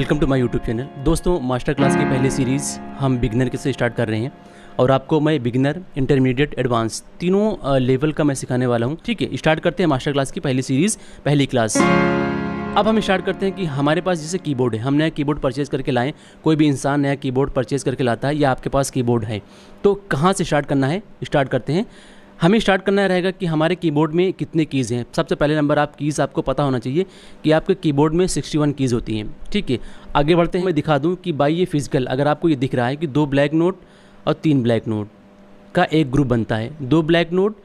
Welcome to my YouTube channel. दोस्तों, master class की पहली सीरीज़ हम बिगिनर के से स्टार्ट कर रहे हैं और आपको मैं बिगिनर, इंटरमीडिएट, एडवांस तीनों लेवल का मैं सिखाने वाला हूं। ठीक है, स्टार्ट करते हैं मास्टर क्लास की पहली सीरीज़, पहली क्लास। अब हम स्टार्ट करते हैं कि हमारे पास जैसे कीबोर्ड है, हम नया कीबोर्ड परचेज़ करके लाएँ। कोई भी इंसान नया कीबोर्ड परचेज़ करके लाता है या आपके पास कीबोर्ड है, तो कहाँ से स्टार्ट करना है? स्टार्ट करते हैं। हमें स्टार्ट करना रहेगा कि हमारे कीबोर्ड में कितने कीज़ हैं। सबसे पहले नंबर कीज़ आपको पता होना चाहिए कि आपके कीबोर्ड में 61 कीज़ होती हैं। ठीक है, आगे बढ़ते हैं। मैं दिखा दूं कि बाई ये फिजिकल, अगर आपको ये दिख रहा है कि 2 ब्लैक नोट और 3 ब्लैक नोट का एक ग्रुप बनता है। 2 ब्लैक नोट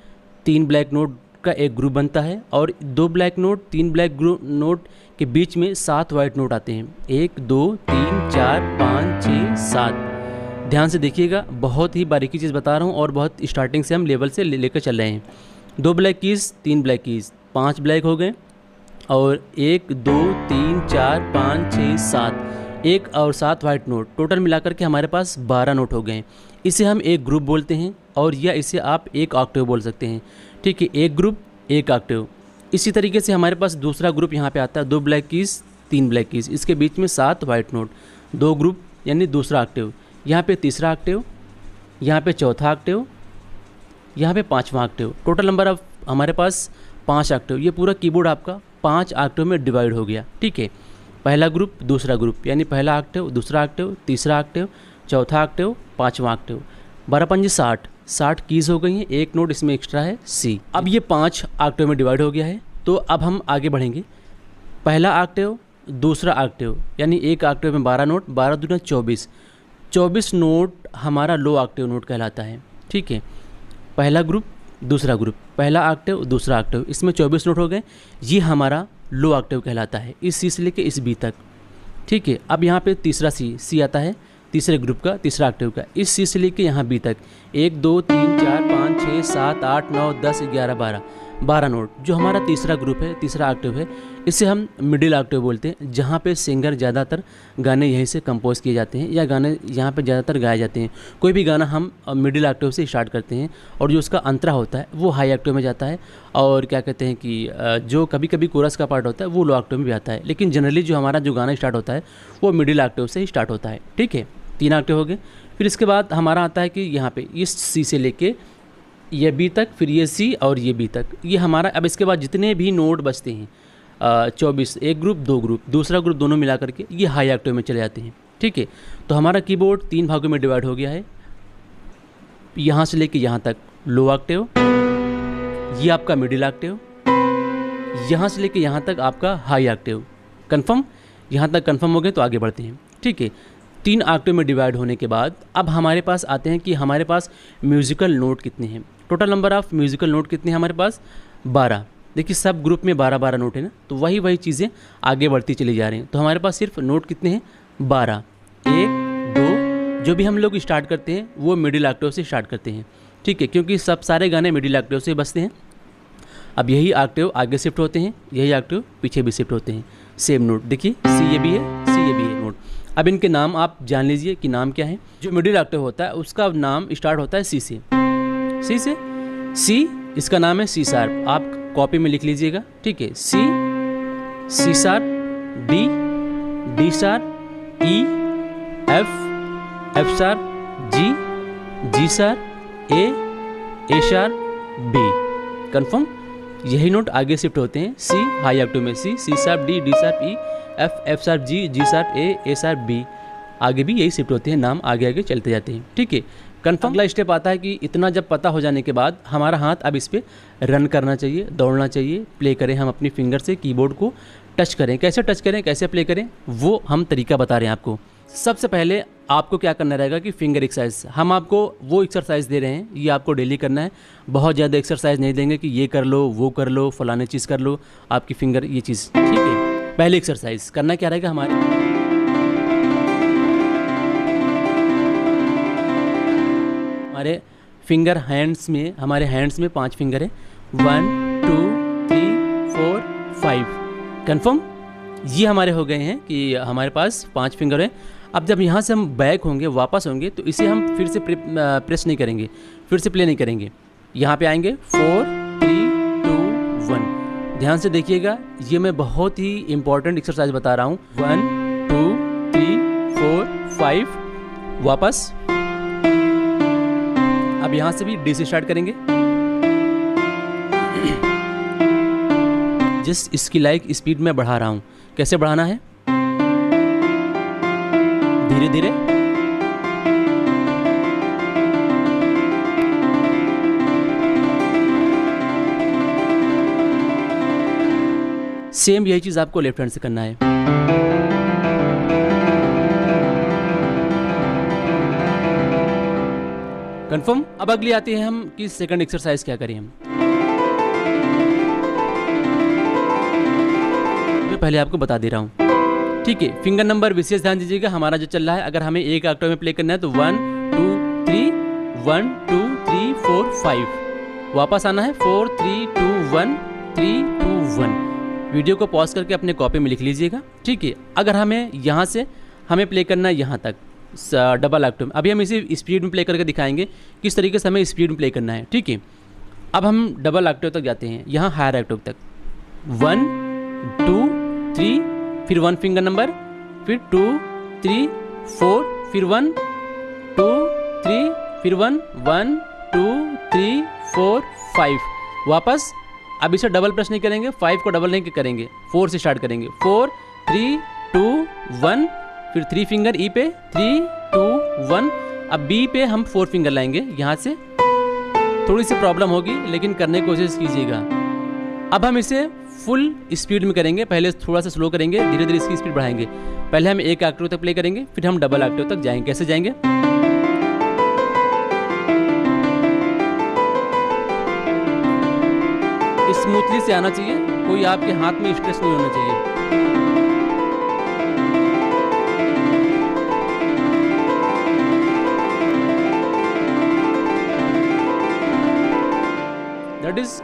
3 ब्लैक नोट का एक ग्रुप बनता है और 2 ब्लैक नोट 3 ब्लैक नोट के बीच में 7 वाइट नोट आते हैं। 1 2 3 4 5 6 7। ध्यान से देखिएगा, बहुत ही बारीकी चीज़ बता रहा हूँ और बहुत स्टार्टिंग से हम लेवल से लेकर चल रहे हैं। 2 black keys 3 black keys 5 black हो गए और 1 2 3 4 5 6 7 1 और 7 वाइट नोट, टोटल मिलाकर के हमारे पास 12 नोट हो गए। इसे हम एक ग्रुप बोलते हैं और या इसे आप एक ऑक्टेव बोल सकते हैं। ठीक है, एक ग्रुप एक ऑक्टेव। इसी तरीके से हमारे पास दूसरा ग्रुप यहाँ पे आता है। 2 ब्लैक कीज़ 3 ब्लैक कीज़, इसके बीच में 7 वाइट नोट, 2 ग्रुप यानी दूसरा ऑक्टेव। यहाँ पे तीसरा ऑक्टेव, यहाँ पे चौथा ऑक्टेव, यहाँ पे पांचवा ऑक्टेव। टोटल नंबर अब हमारे पास 5 ऑक्टेव। ये पूरा कीबोर्ड आपका 5 ऑक्टेव में डिवाइड हो गया। ठीक है, पहला ग्रुप दूसरा ग्रुप यानी पहला ऑक्टेव दूसरा ऑक्टेव तीसरा ऑक्टेव चौथा ऑक्टेव पांचवा ऑक्टेव। 12 पंजे 60 कीज़ हो गई हैं। एक नोट इसमें एक्स्ट्रा है सी। अब ये 5 ऑक्टेव में डिवाइड हो गया है। तो अब हम आगे बढ़ेंगे। पहला ऑक्टेव दूसरा ऑक्टेव यानी एक ऑक्टेव में 12 नोट, 12 दूना 24 नोट हमारा लो ऑक्टेव नोट कहलाता है। ठीक है, पहला ग्रुप दूसरा ग्रुप, पहला ऑक्टेव दूसरा ऑक्टेव, इसमें 24 नोट हो गए। ये हमारा लो ऑक्टेव कहलाता है, इस सी से लेके इस बी तक। ठीक है, अब यहाँ पे तीसरा सी आता है तीसरे ग्रुप का, तीसरा ऑक्टेव का, इस सी से लेके यहाँ बी तक। 1 2 3 4 5 6 7 8 9 10 11 12 नोट, जो हमारा तीसरा ग्रुप है, तीसरा ऑक्टेव है। इसे हम मिडिल ऑक्टेव बोलते हैं, जहाँ पे सिंगर ज़्यादातर गाने यहीं से कंपोज किए जाते हैं या गाने यहाँ पे ज़्यादातर गाए जाते हैं। कोई भी गाना हम मिडिल ऑक्टेव से स्टार्ट करते हैं और जो उसका अंतरा होता है वो हाई ऑक्टेव में जाता है और क्या कहते हैं कि जो कभी कभी कोरस का पार्ट होता है वो लो ऑक्टेव में भी आता है। लेकिन जनरली जो हमारा जो गाना स्टार्ट होता है वो मिडिल ऑक्टेव से ही स्टार्ट होता है। ठीक है, 3 ऑक्टेव हो गए। फिर इसके बाद हमारा आता है कि यहाँ पे इस सी से लेके ये बी तक, फिर ये सी और ये बी तक, ये हमारा। अब इसके बाद जितने भी नोट बचते हैं 24, एक ग्रुप 2 ग्रुप, दूसरा ग्रुप, दोनों मिला करके ये हाई ऑक्टेव में चले जाते हैं। ठीक है, तो हमारा कीबोर्ड 3 भागों में डिवाइड हो गया है। यहाँ से लेके यहाँ तक लो ऑक्टेव, ये आपका मिडिल ऑक्टेव, यहाँ से लेके यहाँ तक आपका हाई ऑक्टेव। कन्फर्म? यहाँ तक कन्फर्म हो गए तो आगे बढ़ते हैं। ठीक है, 3 ऑक्टेव में डिवाइड होने के बाद अब हमारे पास आते हैं कि हमारे पास म्यूज़िकल नोट कितने हैं। Total number of musical note कितने हैं हमारे पास? 12। देखिए सब ग्रुप में 12 नोट है ना, तो वही चीज़ें आगे बढ़ती चली जा रही हैं। तो हमारे पास सिर्फ नोट कितने हैं? 12। 1 2 जो भी हम लोग स्टार्ट करते हैं वो मिडिल ऑक्टेव से स्टार्ट करते हैं। ठीक है, क्योंकि सब सारे गाने मिडिल ऑक्टेव से बजते हैं। अब यही ऑक्टेव आगे शिफ्ट होते हैं, यही ऑक्टेव पीछे भी शिफ्ट होते हैं। सेम नोट देखिए, सी ये भी है, सी ये भी है नोट। अब इनके नाम आप जान लीजिए कि नाम क्या है। जो मिडिल ऑक्टेव होता है उसका नाम स्टार्ट होता है सी से। सी इसका नाम है सी शार्प, आप कॉपी में लिख लीजिएगा। ठीक है, सी शार्प, डी शार्प, ई, एफ शार्प, जी शार्प, ए शार्प, बी। कन्फर्म? यही नोट आगे शिफ्ट होते हैं। सी हाई ऑक्टेव में सी शार्प, डी शार्प, ई, एफ शार्प, जी शार्प, ए शार्प, बी। आगे भी यही शिफ्ट होते हैं, नाम आगे चलते जाते हैं। ठीक है, कन्फर्म। अगला स्टेप आता है कि इतना जब पता हो जाने के बाद हमारा हाथ अब इस पर रन करना चाहिए, दौड़ना चाहिए, प्ले करें। हम अपनी फिंगर से कीबोर्ड को टच करें। कैसे टच करें, कैसे प्ले करें, वो हम तरीका बता रहे हैं आपको। सबसे पहले आपको क्या करना रहेगा कि फिंगर एक्सरसाइज, हम आपको वो एक्सरसाइज दे रहे हैं, ये आपको डेली करना है। बहुत ज़्यादा एक्सरसाइज नहीं देंगे कि ये कर लो, वो कर लो, फलाने चीज़ कर लो, आपकी फिंगर ये चीज़। ठीक है, पहले एक्सरसाइज करना क्या रहेगा हमारे फिंगर हैंड्स में, हमारे हैंड्स में 5 फिंगर है। 1 2 3 4 5। कन्फर्म? ये हमारे हो गए हैं कि हमारे पास 5 फिंगर हैं। अब जब यहाँ से हम बैक होंगे, वापस होंगे, तो इसे हम फिर से प्रेस नहीं करेंगे, फिर से प्ले नहीं करेंगे। यहाँ पे आएंगे 4 3 2 1। ध्यान से देखिएगा, ये मैं बहुत ही इंपॉर्टेंट एक्सरसाइज बता रहा हूँ। 1 2 5, वापस। अब यहाँ से भी डी से स्टार्ट करेंगे। जिस इसकी लाइक स्पीड में बढ़ा रहा हूँ, कैसे बढ़ाना है, धीरे धीरे। सेम यही चीज आपको लेफ्ट हैंड से करना है। कंफर्म। अब अगली आती है हम कि सेकंड एक्सरसाइज क्या करें हम। मैं पहले आपको बता दे रहा हूं, ठीक है। फिंगर नंबर विशेष ध्यान दीजिएगा, हमारा जो चल रहा है, अगर हमें एक ऑक्टेव में प्ले करना है तो 1 2 3, 1 2 3 4 5, वापस आना है 4 3 2 1 3 2 1। वीडियो को पॉज करके अपने कॉपी में लिख लीजिएगा, ठीक है। अगर हमें यहाँ से हमें प्ले करना है यहाँ तक डबल ऑक्टेव में, अभी हम इसे स्पीड में प्ले करके दिखाएंगे किस तरीके से हमें स्पीड में प्ले करना है, ठीक है। अब हम डबल ऑक्टेव तक जाते हैं, यहाँ हायर ऑक्टेव तक 1 2 3, फिर 1 फिंगर नंबर, फिर 2 3 4, फिर 1 2 3, फिर 1 1 2 3 4 5, वापस। अब इसे डबल प्रेस नहीं करेंगे, 5 को डबल नहीं करेंगे, 4 से स्टार्ट करेंगे, 4 3 2 1, फिर 3 फिंगर ई पे 3 2 1। अब बी पे हम 4 फिंगर लाएंगे, यहाँ से थोड़ी सी प्रॉब्लम होगी लेकिन करने की कोशिश कीजिएगा। अब हम इसे फुल स्पीड में करेंगे, पहले थोड़ा सा स्लो करेंगे, धीरे धीरे इसकी स्पीड बढ़ाएंगे। पहले हम एक ऑक्टेव तक प्ले करेंगे, फिर हम डबल ऑक्टेव तक जाएंगे। कैसे जाएंगे, स्मूथली से आना चाहिए, कोई आपके हाथ में स्ट्रेस नहीं होना चाहिए। दैट इज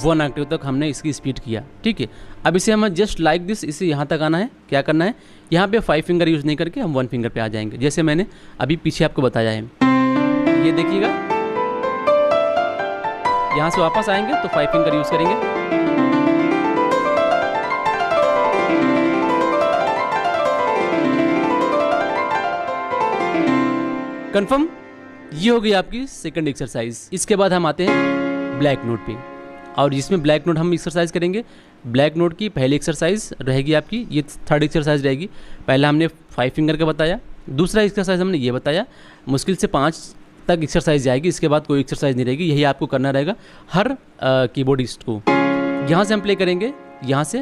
1 ऑक्टेव तक हमने इसकी स्पीड किया, ठीक है। अब इसे हम जस्ट लाइक दिस, इसे यहाँ तक आना है। क्या करना है, यहाँ पे 5 फिंगर यूज़ नहीं करके हम 1 फिंगर पे आ जाएंगे, जैसे मैंने अभी पीछे आपको बताया है। ये देखिएगा, यहाँ से वापस आएंगे तो 5 फिंगर यूज़ करेंगे। कंफर्म। ये हो गई आपकी सेकंड एक्सरसाइज। इसके बाद हम आते हैं ब्लैक नोट पे, और जिसमें ब्लैक नोट हम एक्सरसाइज करेंगे। ब्लैक नोट की पहली एक्सरसाइज रहेगी आपकी, ये थर्ड एक्सरसाइज रहेगी। पहला हमने 5 फिंगर का बताया, दूसरा एक्सरसाइज हमने ये बताया, मुश्किल से 5 तक एक्सरसाइज जाएगी, इसके बाद कोई एक्सरसाइज नहीं रहेगी। यही आपको करना रहेगा हर कीबोर्डिस्ट को। यहाँ से हम प्ले करेंगे, यहाँ से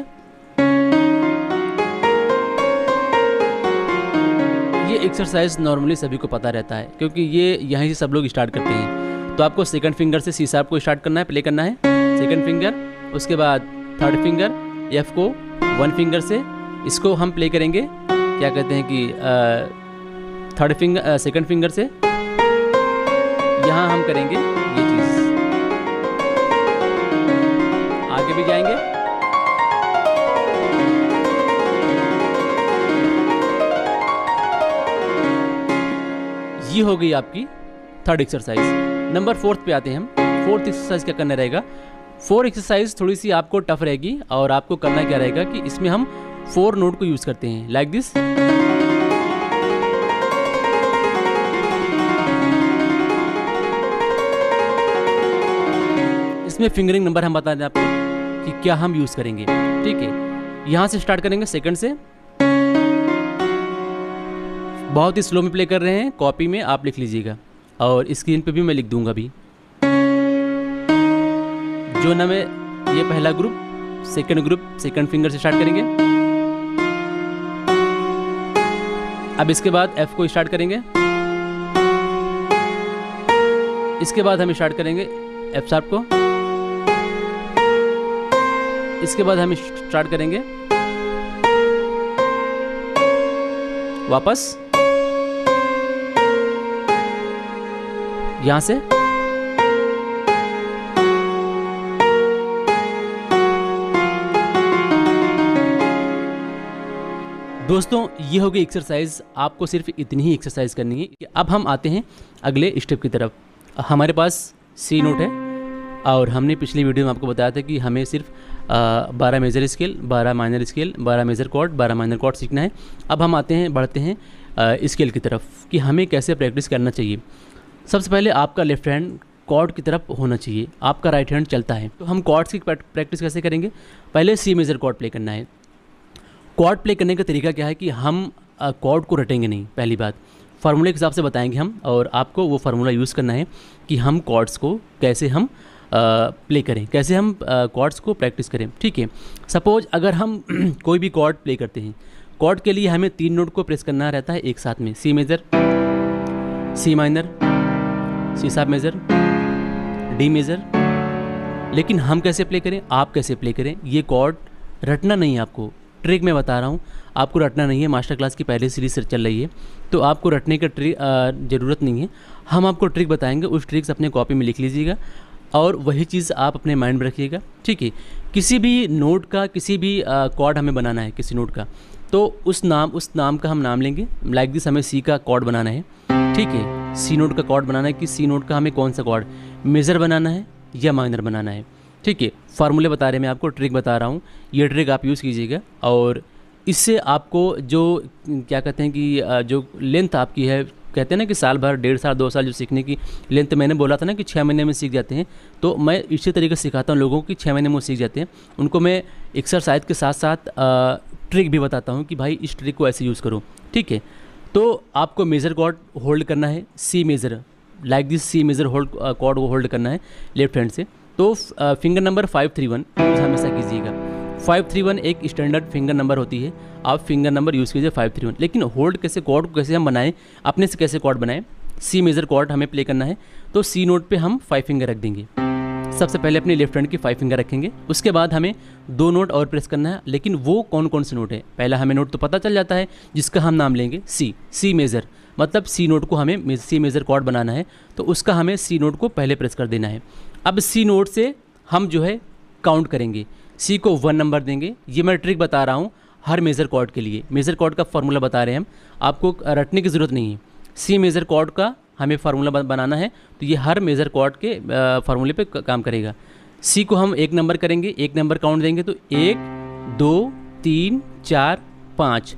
ये एक्सरसाइज नॉर्मली सभी को पता रहता है, क्योंकि ये यहीं से सब लोग स्टार्ट करते हैं। तो आपको सेकंड फिंगर से सी शार्प को स्टार्ट करना है, प्ले करना है सेकंड फिंगर, उसके बाद थर्ड फिंगर एफ को 1 फिंगर से इसको हम प्ले करेंगे, क्या कहते हैं कि थर्ड फिंगर सेकंड फिंगर से यहाँ हम करेंगे ये चीज, आगे भी जाएंगे। ये हो गई आपकी थर्ड एक्सरसाइज। नंबर 4 पे आते हैं हम। 4th एक्सरसाइज क्या करना रहेगा, 4 एक्सरसाइज थोड़ी सी आपको टफ रहेगी, और आपको करना क्या रहेगा कि इसमें हम 4 नोट को यूज करते हैं, लाइक दिस। इसमें फिंगरिंग नंबर हम बता दें आपको कि क्या हम यूज करेंगे, ठीक है। यहां से स्टार्ट करेंगे सेकंड से, बहुत ही स्लो में प्ले कर रहे हैं, कॉपी में आप लिख लीजिएगा और स्क्रीन पे भी मैं लिख दूंगा अभी। जो ना मैं ये पहला ग्रुप सेकंड फिंगर से स्टार्ट करेंगे। अब इसके बाद एफ को स्टार्ट करेंगे, इसके बाद हम स्टार्ट करेंगे एफ शार्प को, इसके बाद हम स्टार्ट करेंगे वापस यहां से। दोस्तों ये हो गई एक्सरसाइज, आपको सिर्फ इतनी ही एक्सरसाइज करनी है। अब हम आते हैं अगले स्टेप की तरफ। हमारे पास सी नोट है, और हमने पिछली वीडियो में आपको बताया था कि हमें सिर्फ 12 major scale, 12 minor scale, 12 major chord, 12 minor chord सीखना है। अब हम आते हैं, बढ़ते हैं स्केल की तरफ कि हमें कैसे प्रैक्टिस करना चाहिए। सबसे पहले आपका लेफ्ट हैंड कॉर्ड की तरफ होना चाहिए, आपका राइट हैंड चलता है। तो हम कॉर्ड्स की प्रैक्टिस कैसे करेंगे? पहले सी मेजर कॉर्ड प्ले करना है। कॉर्ड प्ले करने का तरीका क्या है कि हम कॉर्ड को रटेंगे नहीं, पहली बात फार्मूले के हिसाब से बताएंगे हम, और आपको वो फार्मूला यूज़ करना है कि हम कॉर्ड्स को कैसे हम प्ले करें, कैसे हम कॉर्ड्स को प्रैक्टिस करें। ठीक है, सपोज अगर हम कोई भी कॉर्ड प्ले करते हैं, कॉर्ड के लिए हमें 3 नोट को प्रेस करना रहता है एक साथ में, C major, C minor, C sharp major, D major. लेकिन हम कैसे प्ले करें, आप कैसे प्ले करें, ये कॉर्ड रटना नहीं है आपको, ट्रिक मैं बता रहा हूँ, आपको रटना नहीं है। मास्टर क्लास की पहली सीरीज चल रही है तो आपको रटने का ज़रूरत नहीं है। हम आपको ट्रिक बताएंगे, उस ट्रिक्स अपने कॉपी में लिख लीजिएगा और वही चीज़ आप अपने माइंड में रखिएगा। ठीक है, किसी भी नोट का, किसी भी कॉर्ड हमें बनाना है किसी नोट का, तो उस नाम का हम नाम लेंगे। लाइक दिस हमें सी का कॉर्ड बनाना है। ठीक है, सी नोट का कॉर्ड बनाना है कि सी नोट का हमें कौन सा कॉर्ड, मेजर बनाना है या माइनर बनाना है। ठीक है, फार्मूले बता रहे, मैं आपको ट्रिक बता रहा हूँ, ये ट्रिक आप यूज़ कीजिएगा और इससे आपको जो क्या कहते हैं कि जो लेंथ आपकी है, कहते हैं ना कि साल भर, 1.5 साल 2 साल जो सीखने की लेंथ, मैंने बोला था ना कि 6 महीने में सीख जाते हैं, तो मैं इसी तरीके से सिखाता हूँ लोगों की 6 महीने में वो सीख जाते हैं। उनको मैं एक्सरसाइज के साथ साथ ट्रिक भी बताता हूँ कि भाई इस ट्रिक को ऐसे यूज़ करो। ठीक है, तो आपको मेजर कॉर्ड होल्ड करना है, C major, like this C major chord को होल्ड करना है लेफ्ट हैंड से। तो फिंगर नंबर 531 यूज़ हमेशा कीजिएगा। 531 एक स्टैंडर्ड फिंगर नंबर होती है, आप फिंगर नंबर यूज़ कीजिए 531। लेकिन होल्ड कैसे, कॉर्ड को कैसे हम बनाएं, अपने से कैसे कॉर्ड बनाएं, सी मेजर कॉर्ड हमें प्ले करना है तो सी नोट पे हम 5 फिंगर रख देंगे। सबसे पहले अपने लेफ्ट हैंड की 5 फिंगर रखेंगे, उसके बाद हमें 2 नोट और प्रेस करना है। लेकिन वो कौन कौन से नोट है, पहला हमें नोट तो पता चल जाता है जिसका हम नाम लेंगे सी मेजर, मतलब सी नोट को हमें सी मेजर कॉर्ड बनाना है तो उसका हमें सी नोट को पहले प्रेस कर देना है। अब सी नोट से हम जो है काउंट करेंगे, सी को 1 नंबर देंगे। ये मैं ट्रिक बता रहा हूँ हर मेजर कॉर्ड के लिए, मेजर कॉर्ड का फार्मूला बता रहे हैं हम, आपको रटने की ज़रूरत नहीं है। सी मेजर कॉर्ड का हमें फार्मूला बनाना है तो ये हर मेजर कॉर्ड के फार्मूले पे काम करेगा। सी को हम 1 नंबर करेंगे, 1 नंबर काउंट देंगे तो 1 2 3 4 5,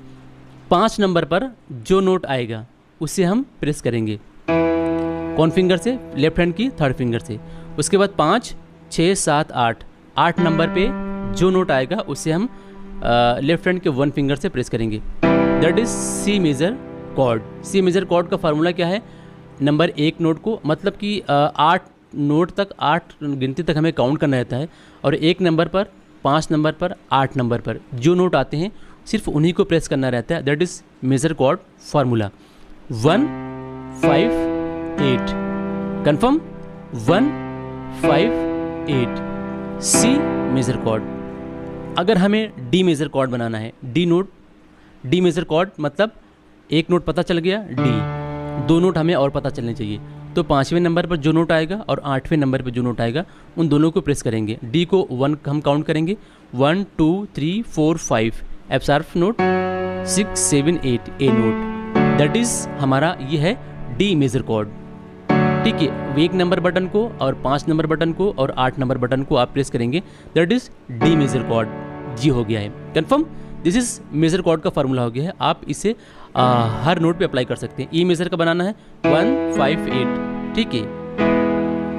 5 नंबर पर जो नोट आएगा उसे हम प्रेस करेंगे। कौन फिंगर से, लेफ्ट हैंड की 3rd फिंगर से। उसके बाद 5 6 7 8, 8 नंबर पे जो नोट आएगा उसे हम लेफ्ट हैंड के 1 फिंगर से प्रेस करेंगे। That is C major chord. C major chord का फार्मूला क्या है, नंबर 1 नोट को, मतलब कि 8 नोट तक, 8 गिनती तक हमें काउंट करना रहता है और 1 नंबर पर, 5 नंबर पर, 8 नंबर पर जो नोट आते हैं सिर्फ उन्हीं को प्रेस करना रहता है। That is major chord formula 1 5 8। Confirm, 1 5 8 C major chord. अगर हमें डी मेजर कॉर्ड बनाना है, डी मेजर कॉर्ड मतलब 1 नोट पता चल गया, डी 2 नोट हमें और पता चलने चाहिए, तो 5वें नंबर पर जो नोट आएगा और 8वें नंबर पर जो नोट आएगा उन दोनों को प्रेस करेंगे। डी को 1 हम काउंट करेंगे, 1 2 3 4 5, F sharp note, 6 7 8 A note. That is हमारा ये है डी मेजर कॉर्ड। ठीक है, 1 नंबर बटन को और 5 नंबर बटन को और 8 नंबर बटन को आप प्रेस करेंगे, that is D major chord. जी हो गया है, confirm. This is major chord का फार्मूला हो गया है। आप इसे हर नोट पे अप्लाई कर सकते हैं। ई मेजर का बनाना है 1 5 8। ठीक है,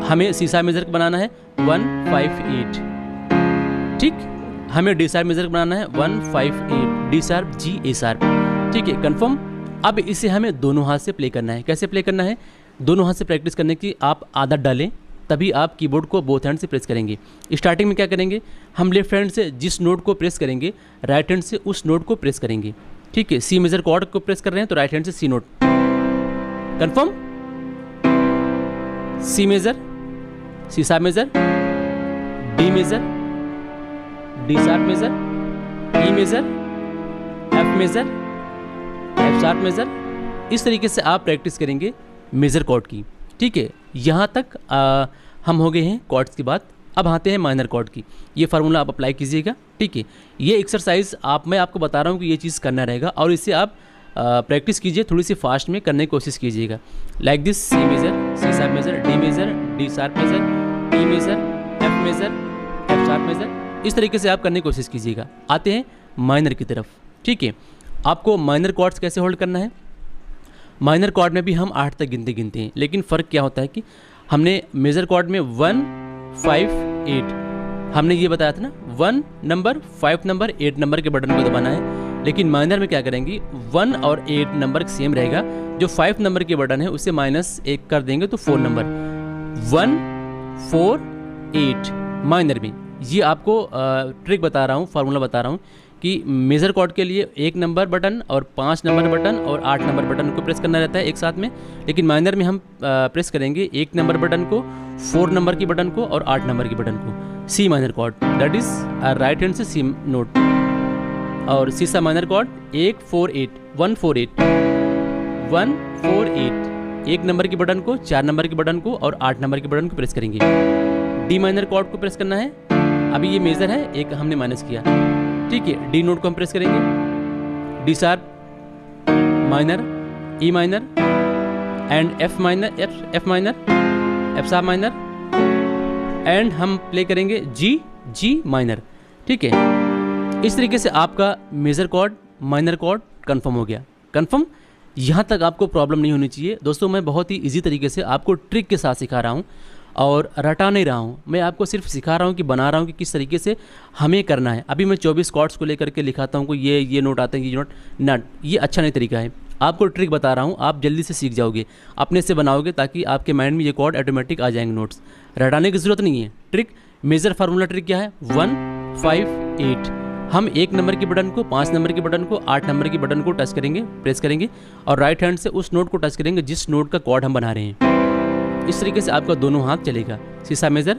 हमें सी शार्प मेजर का बनाना है 1 5 8। ठीक, हमें डी शार्प मेजर का बनाना है 1 5 8, डी शार्प जी ए शार्प। ठीक है, कन्फर्म। अब इसे हमें दोनों हाथ से प्ले करना है। कैसे प्ले करना है, दोनों हाथ से प्रैक्टिस करने की आप आदत डालें, तभी आप कीबोर्ड को बोथ हैंड से प्रेस करेंगे। स्टार्टिंग में क्या करेंगे, हम लेफ्ट हैंड से जिस नोट को प्रेस करेंगे राइट हैंड से उस नोट को प्रेस करेंगे। ठीक है, सी मेजर कॉर्ड को प्रेस कर रहे हैं तो राइट हैंड से C note. Confirm, C major, C sharp major, D major, D sharp major, E major, F major, F sharp major. इस तरीके से आप प्रैक्टिस करेंगे मेजर कॉर्ड की। ठीक है, यहाँ तक हम हो गए हैं कॉर्ड्स की बात। अब आते हैं माइनर कॉर्ड की। ये फार्मूला आप अप्लाई कीजिएगा। ठीक है, ये एक्सरसाइज मैं आपको बता रहा हूँ कि ये चीज़ करना रहेगा और इसे आप प्रैक्टिस कीजिए, थोड़ी सी फास्ट में करने की कोशिश कीजिएगा। Like this, C major, C sharp major, D sharp major, E major, F major, F sharp major. इस तरीके से आप करने की कोशिश कीजिएगा। आते हैं माइनर की तरफ। ठीक है, आपको माइनर कॉर्ड्स कैसे होल्ड करना है, माइनर कॉर्ड में भी हम 8 तक गिनते हैं, लेकिन फ़र्क क्या होता है कि हमने मेजर कॉर्ड में 1, 5, 8 हमने ये बताया था ना, 1 नंबर, 5 नंबर, 8 नंबर के बटन को दबाना है। लेकिन माइनर में क्या करेंगे, 1 और 8 नंबर सेम रहेगा, जो 5 नंबर के बटन है उसे -1 कर देंगे तो 4 नंबर, 1, 4, 8 माइनर में। ये आपको ट्रिक बता रहा हूँ, फार्मूला बता रहा हूँ कि मेजर कॉर्ड के लिए 1 नंबर बटन और 5 नंबर बटन और 8 नंबर बटन को प्रेस करना रहता है एक साथ में, लेकिन माइनर में हम प्रेस करेंगे 1 नंबर बटन को, 4 नंबर की बटन को और 8 नंबर की बटन को। C minor chord, that is right hand से सी नोट। और सी सा माइनर कॉर्ड 1, 4, 8, 1, 4, 8, 1, 4, 8 1 नंबर की बटन को, 4 नंबर की बटन को और 8 नंबर की बटन को प्रेस करेंगे। डी माइनर कॉर्ड को प्रेस करना है, अभी ये मेजर है, एक हमने माइनस किया, ठीक है। डी नोट को हम प्रेस करेंगे, D sharp minor, E minor and F minor, F minor, F sharp minor and हम प्ले करेंगे जी माइनर, ठीक है। इस तरीके से आपका major chord, minor chord confirm हो गया। कंफर्म, यहाँ तक आपको प्रॉब्लम नहीं होनी चाहिए। दोस्तों मैं बहुत ही इजी तरीके से आपको ट्रिक के साथ सिखा रहा हूँ और रटा नहीं रहा हूँ, मैं आपको सिर्फ सिखा रहा हूँ कि बना रहा हूँ कि किस तरीके से हमें करना है। अभी मैं 24 कॉर्ड्स को लेकर के लिखाता हूँ कि ये नोट आते हैं, ये नोट नट, ये अच्छा नहीं तरीका है। आपको ट्रिक बता रहा हूँ, आप जल्दी से सीख जाओगे, अपने से बनाओगे ताकि आपके माइंड में ये कॉर्ड ऑटोमेटिक आ जाएंगे नोट्स, रटाने की ज़रूरत नहीं है। ट्रिक, मेजर फार्मूला ट्रिक क्या है, 1, 5, 8 हम 1 नंबर की बटन को, 5 नंबर की बटन को, 8 नंबर की बटन को टच करेंगे, प्रेस करेंगे और राइट हैंड से उस नोट को टच करेंगे जिस नोट का कॉर्ड हम बना रहे हैं। इस तरीके से आपका दोनों हाथ चलेगा। सीसा मेजर,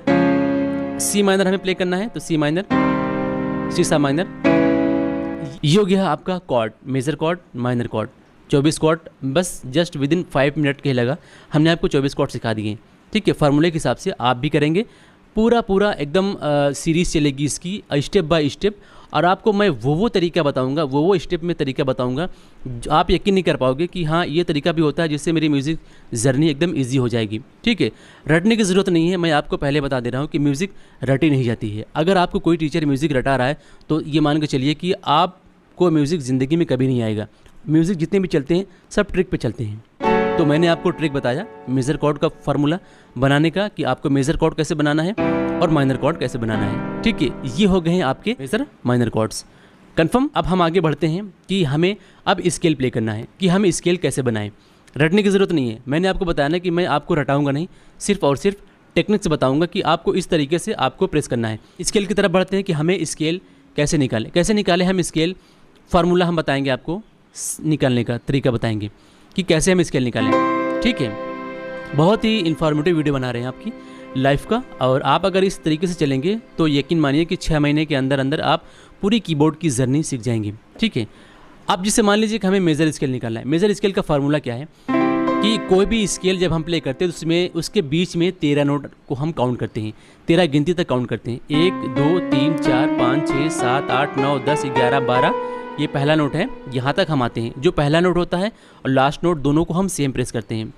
सी माइनर हमें प्ले करना है तो सी माइनर, सीसा माइनर, ये हो गया आपका chord, major chord, minor chord. 24 chord बस जस्ट विदिन 5 मिनट के लगा, हमने आपको 24 कॉर्ड सिखा दिए, ठीक है। फार्मूले के हिसाब से आप भी करेंगे, पूरा एकदम सीरीज़ चलेगी इसकी, स्टेप बाय स्टेप। और आपको मैं वो तरीका बताऊंगा, वो स्टेप में तरीका बताऊंगा जो आप यकीन नहीं कर पाओगे कि हाँ ये तरीका भी होता है जिससे मेरी म्यूज़िक जर्नी एकदम इजी हो जाएगी, ठीक है। रटने की ज़रूरत नहीं है, मैं आपको पहले बता दे रहा हूँ कि म्यूज़िक रटी नहीं जाती है। अगर आपको कोई टीचर म्यूज़िक रटा रहा है तो ये मान के चलिए कि आपको म्यूज़िक ज़िंदगी में कभी नहीं आएगा। म्यूज़िक जितने भी चलते हैं सब ट्रिक पे चलते हैं। तो मैंने आपको ट्रिक बताया मेजर कॉर्ड का फार्मूला बनाने का कि आपको मेजर कॉर्ड कैसे बनाना है और माइनर कॉर्ड कैसे बनाना है, ठीक है। ये हो गए हैं आपके मेजर माइनर कॉर्ड्स कंफर्म। अब हम आगे बढ़ते हैं कि हमें अब स्केल प्ले करना है कि हम स्केल कैसे बनाएं। रटने की ज़रूरत नहीं है, मैंने आपको बताया ना कि मैं आपको रटाऊंगा नहीं, सिर्फ और सिर्फ टेक्निक्स बताऊंगा कि आपको इस तरीके से आपको प्रेस करना है। स्केल की तरफ बढ़ते हैं कि हमें स्केल कैसे निकालें हम स्केल, फार्मूला हम बताएंगे आपको, निकालने का तरीका बताएंगे कि कैसे हम स्केल निकालें, ठीक है। बहुत ही इन्फॉर्मेटिव वीडियो बना रहे हैं आपकी लाइफ का, और आप अगर इस तरीके से चलेंगे तो यकीन मानिए कि 6 महीने के अंदर अंदर आप पूरी कीबोर्ड की जर्नी सीख जाएंगे, ठीक है। अब जिससे मान लीजिए कि हमें मेजर स्केल निकालना है। मेजर स्केल का फार्मूला क्या है कि कोई भी स्केल जब हम प्ले करते हैं तो उसमें उसके बीच में 13 नोट को हम काउंट करते हैं, 13 गिनती तक काउंट करते हैं। 1, 2, 3, 4, 5, 6, 7, 8, 9, 10, 11, 12, ये पहला नोट है, यहाँ तक हम आते हैं। जो पहला नोट होता है और लास्ट नोट दोनों को हम सेम प्रेस करते हैं,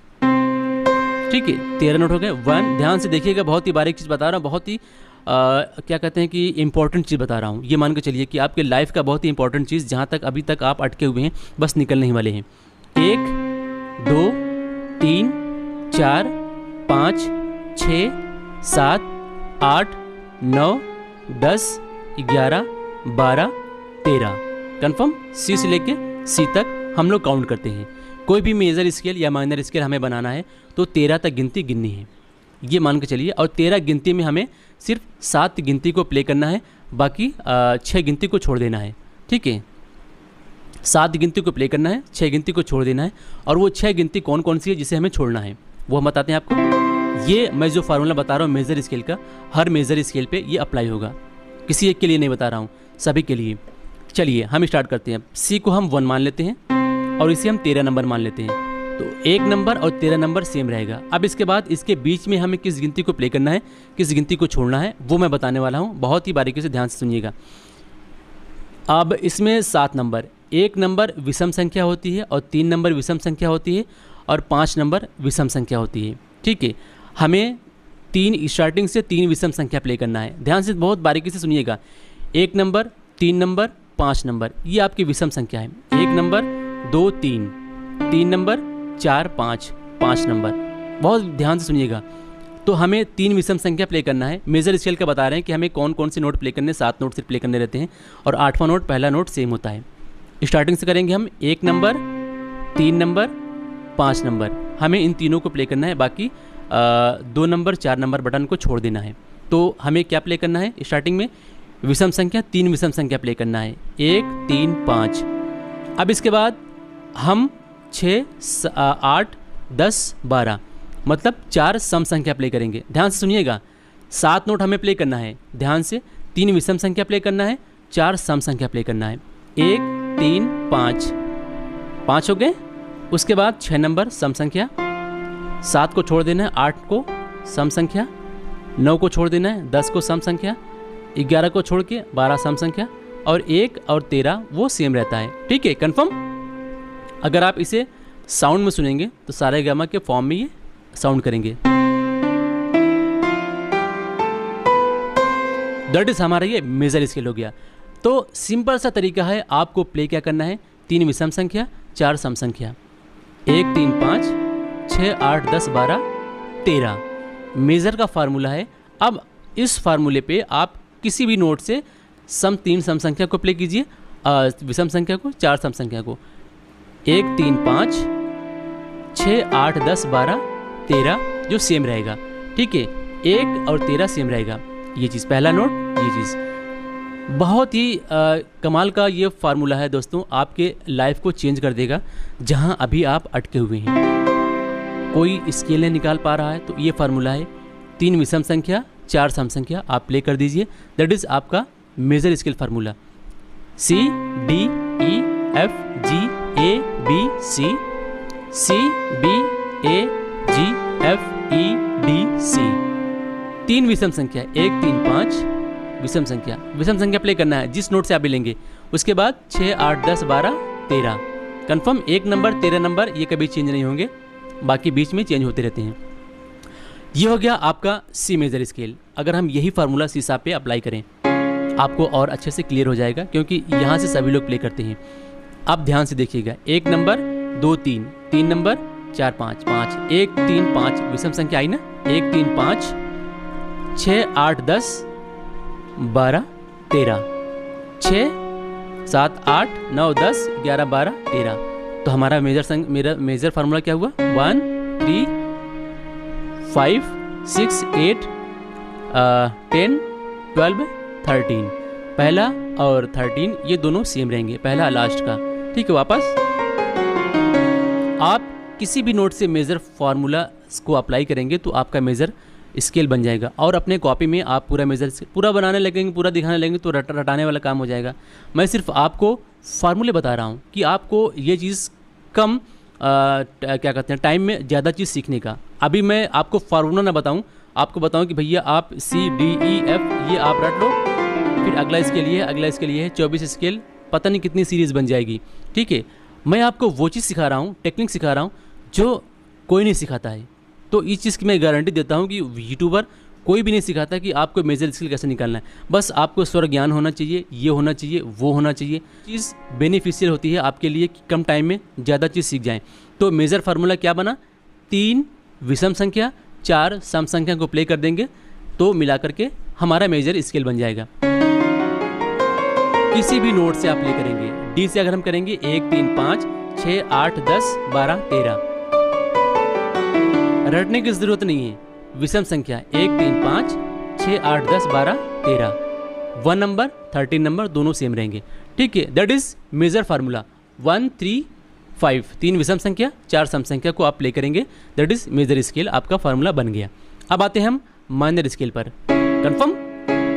ठीक है। 13 नोट हो गए। 1, ध्यान से देखिएगा, बहुत ही बारीक चीज़ बता रहा हूँ, बहुत ही क्या कहते हैं कि इंपॉर्टेंट चीज़ बता रहा हूँ। ये मान के चलिए कि आपके लाइफ का बहुत ही इंपॉर्टेंट चीज़, जहाँ तक अभी तक आप अटके हुए हैं, बस निकलने ही वाले हैं। 1, 2, 3, 4, 5, 6, 7, 8, 9, 10, 11, 12, 13 कंफर्म। सी से लेके सी तक हम लोग काउंट करते हैं। कोई भी मेजर स्केल या माइनर स्केल हमें बनाना है तो 13 तक गिनती गिननी है, ये मान के चलिए। और 13 गिनती में हमें सिर्फ 7 गिनती को प्ले करना है, बाकी 6 गिनती को छोड़ देना है, ठीक है। 7 गिनती को प्ले करना है, 6 गिनती को छोड़ देना है। और वो 6 गिनती कौन कौन सी है जिसे हमें छोड़ना है वो हम बताते हैं आपको। ये मैं जो फार्मूला बता रहा हूँ मेजर स्केल का, हर मेजर स्केल पे ये अप्लाई होगा, किसी एक के लिए नहीं बता रहा हूँ, सभी के लिए। चलिए हम स्टार्ट करते हैं। सी को हम 1 मान लेते हैं और इसे हम 13 नंबर मान लेते हैं, तो 1 नंबर और 13 नंबर सेम रहेगा। अब इसके बाद इसके बीच में हमें किस गिनती को प्ले करना है, किस गिनती को छोड़ना है, वो मैं बताने वाला हूँ। बहुत ही बारीकी से ध्यान से सुनिएगा। अब इसमें 7 नंबर, 1 नंबर विषम संख्या होती है और 3 नंबर विषम संख्या होती है और 5 नंबर विषम संख्या होती है, ठीक है। हमें 3 स्टार्टिंग से 3 विषम संख्या प्ले करना है। ध्यान से बहुत बारीकी से सुनिएगा। 1 नंबर, 3 नंबर, 5 नंबर, ये आपकी विषम संख्या है। 1 नंबर, 2, 3, 3 नंबर, 4 5, 5 नंबर। बहुत ध्यान से सुनिएगा। तो हमें 3 विषम संख्या प्ले करना है। मेजर स्केल का बता रहे हैं कि हमें कौन कौन से नोट प्ले करने, 7 नोट से प्ले करने रहते हैं और 8वां नोट, पहला नोट सेम होता है। स्टार्टिंग से करेंगे हम 1 नंबर, 3 नंबर, 5 नंबर, हमें इन तीनों को प्ले करना है। बाकी 2 नंबर, 4 नंबर बटन को छोड़ देना है। तो हमें क्या प्ले करना है स्टार्टिंग में? विषम संख्या, 3 विषम संख्या प्ले करना है, 1 3 5। अब इसके बाद हम 6 8 10 12 मतलब 4 सम संख्या प्ले करेंगे। ध्यान से सुनिएगा, 7 नोट हमें प्ले करना है ध्यान से, 3 विषम संख्या प्ले करना है, 4 सम संख्या प्ले करना है। 1 3 5, 5 हो गए। उसके बाद 6 नंबर सम संख्या, 7 को छोड़ देना है, 8 को सम संख्या, 9 को छोड़ देना है, 10 को सम संख्या, 11 को छोड़ के 12 सम संख्या, और 1 और 13 वो सेम रहता है। ठीक है, कंफर्म। अगर आप इसे साउंड में सुनेंगे तो सारे गामा के फॉर्म में ये साउंड करेंगे। दैट इज हमारा ये मेजर स्केल हो गया। तो सिंपल सा तरीका है, आपको प्ले क्या करना है? 3 विषम संख्या, 4 सम संख्या, 1 3 5 6 8 10 12 13 मेजर का फार्मूला है। अब इस फार्मूले पे आप किसी भी नोट से 3 सम संख्या को प्ले कीजिए, विषम संख्या को, 4 सम संख्या को। 1 3 5 6 8 10 12 13 जो सेम रहेगा। ठीक है, 1 और 13 सेम रहेगा। ये चीज़ पहला नोट, ये चीज़ बहुत ही कमाल का ये फार्मूला है दोस्तों, आपके लाइफ को चेंज कर देगा। जहां अभी आप अटके हुए हैं, कोई स्केल नहीं निकाल पा रहा है, तो ये फार्मूला है। 3 विषम संख्या, 4 सम संख्या आप प्ले कर दीजिए। दैट इज़ आपका major scale formula. C D E F G A B C, C B A G F E D C 3 विषम संख्या, 1 3 5 विषम संख्या प्ले करना है जिस नोट से आप भी लेंगे। उसके बाद 6 8 10 12 13 कन्फर्म। 1 नंबर 13 नंबर ये कभी चेंज नहीं होंगे, बाकी बीच में चेंज होते रहते हैं। ये हो गया आपका सी मेजर स्केल। अगर हम यही फार्मूला सी शार्प पे अप्लाई करें, आपको और अच्छे से क्लियर हो जाएगा, क्योंकि यहाँ से सभी लोग प्ले करते हैं। आप ध्यान से देखिएगा, 1 नंबर 2 3, 3 नंबर 4 5 5, 1 3 5 विषम संख्या आई ना, 1 3 5 6 8 10 12 13, 6 7 8 9 10 11 12 13। तो हमारा मेरा मेजर फार्मूला क्या हुआ? 1 3 5 6 8 10 12 13। पहला और 13 ये दोनों सेम रहेंगे, पहला लास्ट का। ठीक है, वापस आप किसी भी नोट से मेजर फार्मूला को अप्लाई करेंगे तो आपका मेजर स्केल बन जाएगा। और अपने कॉपी में आप पूरा मेजर पूरा बनाने लगेंगे, पूरा दिखाने लगेंगे तो रटाने वाला काम हो जाएगा। मैं सिर्फ आपको फार्मूले बता रहा हूँ कि आपको ये चीज़ कम क्या कहते हैं टाइम में ज़्यादा चीज़ सीखने का। अभी मैं आपको फार्मूला ना बताऊँ, आपको बताऊँ कि भैया आप C D E F ये आप रट लो, फिर अगला स्केल ये है, अगला स्केल ये है, 24 स्केल, पता नहीं कितनी सीरीज़ बन जाएगी। ठीक है, मैं आपको वो चीज़ सिखा रहा हूँ, टेक्निक सिखा रहा हूँ जो कोई नहीं सिखाता है। तो इस चीज़ की मैं गारंटी देता हूँ कि यूट्यूबर कोई भी नहीं सिखाता कि आपको मेजर स्केल कैसे निकालना है। बस आपको स्वर ज्ञान होना चाहिए, ये होना चाहिए, वो होना चाहिए। चीज़ बेनिफिशियल होती है आपके लिए कि कम टाइम में ज़्यादा चीज़ सीख जाएं। तो मेजर फार्मूला क्या बना? 3 विषम संख्या, 4 सम संख्या को प्ले कर देंगे तो मिला करके हमारा मेजर स्केल बन जाएगा। किसी भी नोट से आप प्ले करेंगे। डी से अगर हम करेंगे 1 3 5 6 8 10 12 13, रटने की ज़रूरत नहीं है। विषम संख्या 1 3 5 6 8 10 12 13, 1 नंबर 13 नंबर दोनों सेम रहेंगे। ठीक है, दैट इज़ मेजर फार्मूला। 1 3 5 3 विषम संख्या, 4 सम संख्या को आप प्ले करेंगे, दैट इज़ मेजर स्केल, आपका फार्मूला बन गया। अब आते हैं हम माइनर स्केल पर। कंफर्म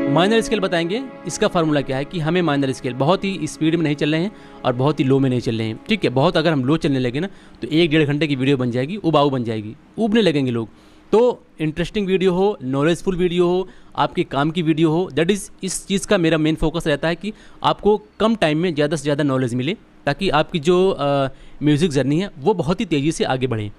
माइनर स्केल बताएंगे। इसका फार्मूला क्या है कि हमें माइनर स्केल बहुत ही स्पीड में नहीं चल रहे हैं और बहुत ही लो में नहीं चल रहे हैं। ठीक है, बहुत अगर हम लो चलने लगे ना तो 1-1.5 घंटे की वीडियो बन जाएगी, उबाऊ बन जाएगी, ऊबने लगेंगे लोग। तो इंटरेस्टिंग वीडियो हो, नॉलेजफुल वीडियो हो, आपके काम की वीडियो हो, दैट इज़ इस चीज़ का मेरा मेन फोकस रहता है कि आपको कम टाइम में ज़्यादा से ज़्यादा नॉलेज मिले, ताकि आपकी जो म्यूज़िक जर्नी है वो बहुत ही तेज़ी से आगे बढ़े।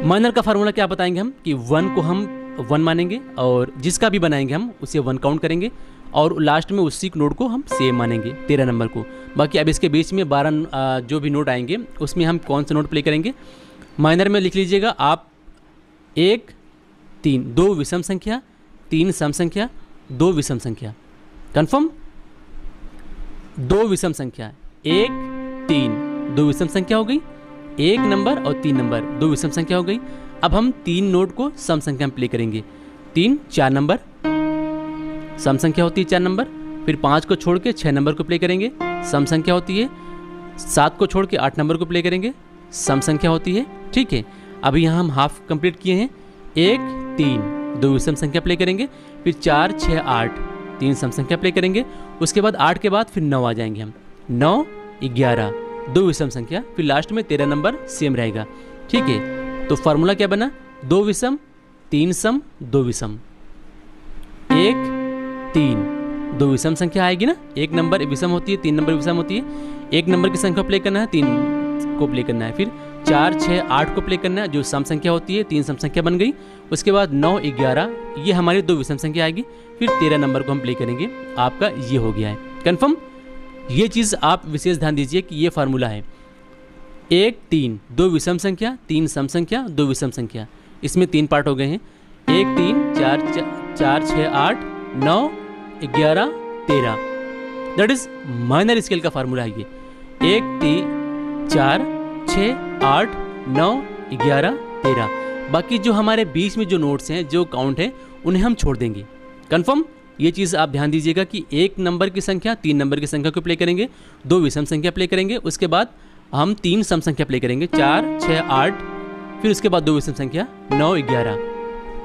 माइनर का फार्मूला क्या बताएंगे हम कि 1 को हम 1 मानेंगे और जिसका भी बनाएंगे हम उसे 1 काउंट करेंगे और लास्ट में उसी नोट को हम सेम मानेंगे 13 नंबर को। बाकी अब इसके बीच में 12 जो भी नोट आएंगे उसमें हम कौन से नोट प्ले करेंगे माइनर में लिख लीजिएगा आप 1 3, 2 विषम संख्या, 3 सम संख्या, 2 विषम संख्या। कन्फर्म? 2 विषम संख्या, 1 3, 2 विषम संख्या हो गई, 1 नंबर और 3 नंबर 2 विषम संख्या हो गई। अब हम 3 नोट को सम संख्या में प्ले करेंगे। 3 4 नंबर सम संख्या होती है 4 नंबर। फिर 5 को छोड़ के 6 नंबर को प्ले करेंगे, सम संख्या होती है। 7 को छोड़ के 8 नंबर को प्ले करेंगे, सम संख्या होती है। ठीक है, अभी यहाँ हम हाफ कंप्लीट किए हैं। 1 3, 2 विषम संख्या प्ले करेंगे। फिर 4 6 8, 3 सम संख्या प्ले करेंगे। उसके बाद 8 के बाद फिर 9 आ जाएंगे हम। 9 11, 2 विषम संख्या। फिर लास्ट में 13 नंबर सेम रहेगा। ठीक है, तो फार्मूला क्या बना? 2 विषम 3 सम 2 विषम। 1 3, 2 विषम संख्या आएगी ना, 1 नंबर विषम होती है, 3 नंबर विषम होती है। 1 नंबर की संख्या प्ले करना है, 3 को प्ले करना है। फिर 4 6 8 को प्ले करना है, जो सम संख्या होती है, 3 सम संख्या बन गई। उसके बाद 9 11, ये हमारी 2 विषम संख्या आएगी। फिर 13 नंबर को हम प्ले करेंगे। आपका ये हो गया है कन्फर्म। ये चीज़ आप विशेष ध्यान दीजिए कि ये फार्मूला है। 1 3, 2 विषम संख्या, 3 सम संख्या, 2 विषम संख्या। इसमें 3 पार्ट हो गए हैं। 1 3 4 6 8 9 11 13, दैट इज माइनर स्केल का फार्मूला है ये। 1 3 4 6 8 9 11 13। बाकी जो हमारे बीच में जो नोट्स हैं, जो काउंट है, उन्हें हम छोड़ देंगे। कन्फर्म? ये चीज़ आप ध्यान दीजिएगा कि 1 नंबर की संख्या 3 नंबर की संख्या को प्ले करेंगे, 2 विषम संख्या प्ले करेंगे। उसके बाद हम 3 सम संख्या प्ले करेंगे, 4 6 8। फिर उसके बाद 2 विषम संख्या 9 11।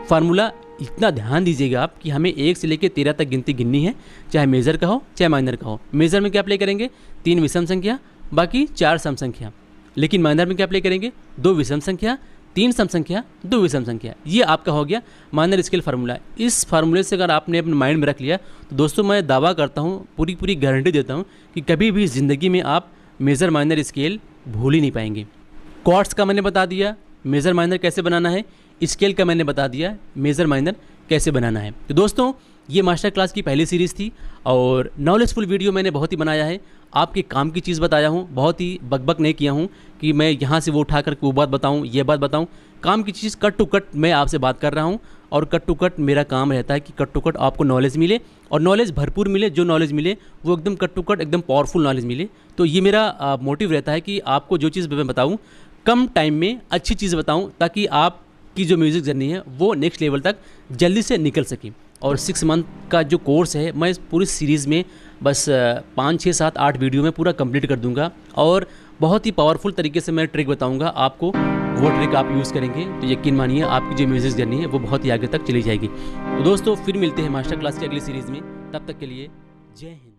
फार्मूला इतना ध्यान दीजिएगा आप कि हमें 1 से लेकर 13 तक गिनती गिननी है, चाहे मेजर का हो चाहे माइनर का हो। मेजर में क्या प्ले करेंगे? 3 विषम संख्या, बाकी 4 सम संख्या। लेकिन माइनर में क्या प्ले करेंगे? 2 विषम संख्या, 3 सम संख्या, 2 विषम संख्या। ये आपका हो गया माइनर स्केल फार्मूला। इस फार्मूले से अगर आपने अपने माइंड में रख लिया तो दोस्तों मैं दावा करता हूँ, पूरी गारंटी देता हूँ कि कभी भी ज़िंदगी में आप मेजर माइनर स्केल भूल ही नहीं पाएंगे। क्वार्ट्स का मैंने बता दिया मेजर माइनर कैसे बनाना है, स्केल का मैंने बता दिया मेजर माइनर कैसे बनाना है। तो दोस्तों ये मास्टर क्लास की पहली सीरीज़ थी और नॉलेजफुल वीडियो मैंने बहुत ही बनाया है। आपके काम की चीज़ बताया हूँ, बहुत ही बकबक नहीं किया हूँ कि मैं यहाँ से वो उठा करके वो बात बताऊँ, ये बात बताऊँ। काम की चीज़ कट टू कट मैं आपसे बात कर रहा हूँ और कट टू कट मेरा काम रहता है कि कट टू कट आपको नॉलेज मिले और नॉलेज भरपूर मिले। जो नॉलेज मिले वो एकदम कट टू कट एकदम पावरफुल नॉलेज मिले। तो ये मेरा मोटिव रहता है कि आपको जो चीज़ मैं बताऊँ कम टाइम में अच्छी चीज़ बताऊँ, ताकि आपकी जो म्यूज़िक जर्नी है वो नेक्स्ट लेवल तक जल्दी से निकल सके। और 6 मंथ का जो कोर्स है मैं इस पूरी सीरीज़ में बस 5 6 7 8 वीडियो में पूरा कंप्लीट कर दूंगा और बहुत ही पावरफुल तरीके से मैं ट्रिक बताऊंगा आपको। वो ट्रिक आप यूज़ करेंगे तो यकीन मानिए आपकी जो म्यूज़िक जर्नी है वो बहुत ही आगे तक चली जाएगी। तो दोस्तों फिर मिलते हैं मास्टर क्लास की अगली सीरीज़ में, तब तक के लिए जय हिंद।